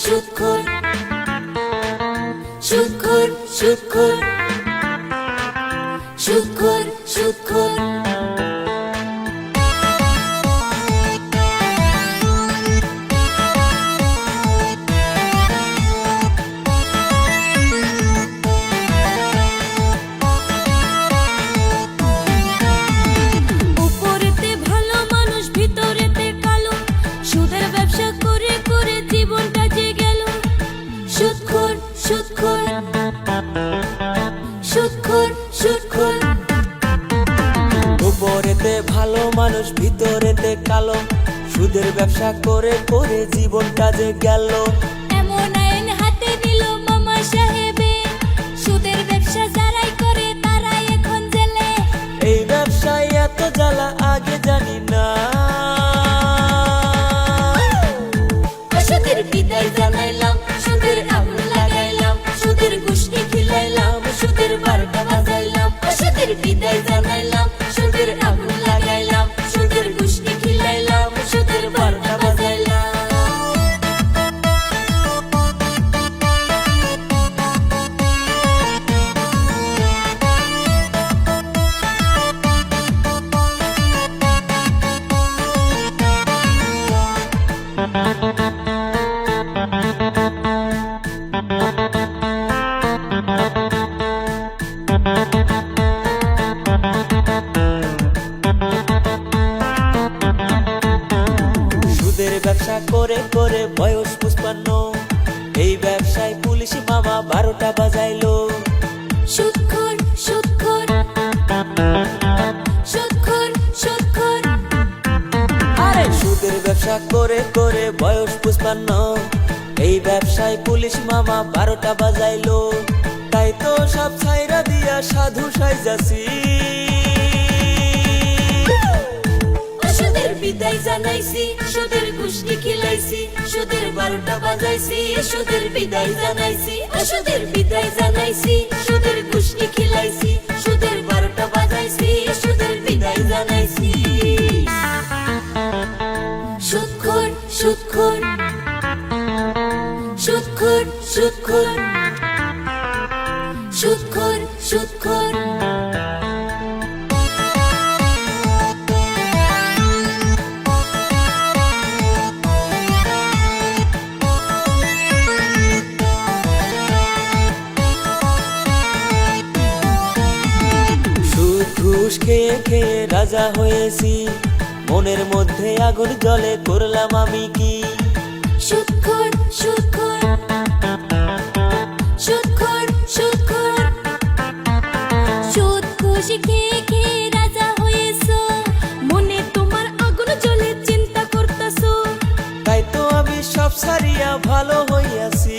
সুদখোর সুদখোর সুদখোর সুদখোর সুদখোর উপরেতে ভালো মানুষ ভিতরেতে কালো সুদের ব্যবসা করে করে জীবনটা যে গেল সুদখোর সুদখোর সুদখোর সুদখোর উপরেতে ভালো মানুষ ভিতরেতে কালো সুদের ব্যবসা করে করে জীবনটা যে গেল এমন আইন হাতে নিল মামা সাহেবে সুদের ব্যবসা যারাই করে তারাই এখন জেলে এই ব্যবসায় এত জ্বালা আগে জানি না সুদের বিদায় জানাইলাম সুদের আগুন লাগাইলাম সুদের গোষ্ঠী খিলাইলাম সুদের বারোটা বাজাইলাম সুদের বিদায় জানাইলাম সুদের আগুন লাগাইলাম সুদের গোষ্ঠী খিলাইলাম সুদের বারোটা বাজাইলাম সুদের ব্যবসা করে করে বয়স 55 এই ব্যবসায় পুলিশ মামা 12টা বাজাইলো সুদখোর সুদখোর সুদখোর সুদখোর আরে সুদের ব্যবসা করে করে বয়স 55 এই ব্যবসায় পুলিশ মামা 12টা বাজাইলো তাই তো সব ছাইরা দিয়া সাধু সাইজাছি সুদের বিদায় জানাইছি সুদের গোষ্ঠী খিলাইছি সুদের বারোটা বাজাইছি সুদের বিদায় জানাইছি সুদের বিদায় জানাইছি সুদের গোষ্ঠী খিলাইছি সুদের বারোটা বাজাইছি সুদের বিদায় জানাইছি সুদখোর সুদখোর সুদখোর সুদখোর সুদখোর সুদখোর সুদ ঘুষ খেয়ে খেয়ে রাজা হয়েছি মনের মধ্যে আগুন জ্বলে করলাম আমি কি সুদখোর সুদখোর সুদখোর সুদখোর সুদ ঘুষ খেয়ে খেয়ে রাজা হয়েছো মনে তোমার আগুন জ্বলে চিন্তা করতেছো তাই তো আমি সব সারিয়া ভালো হইয়াছি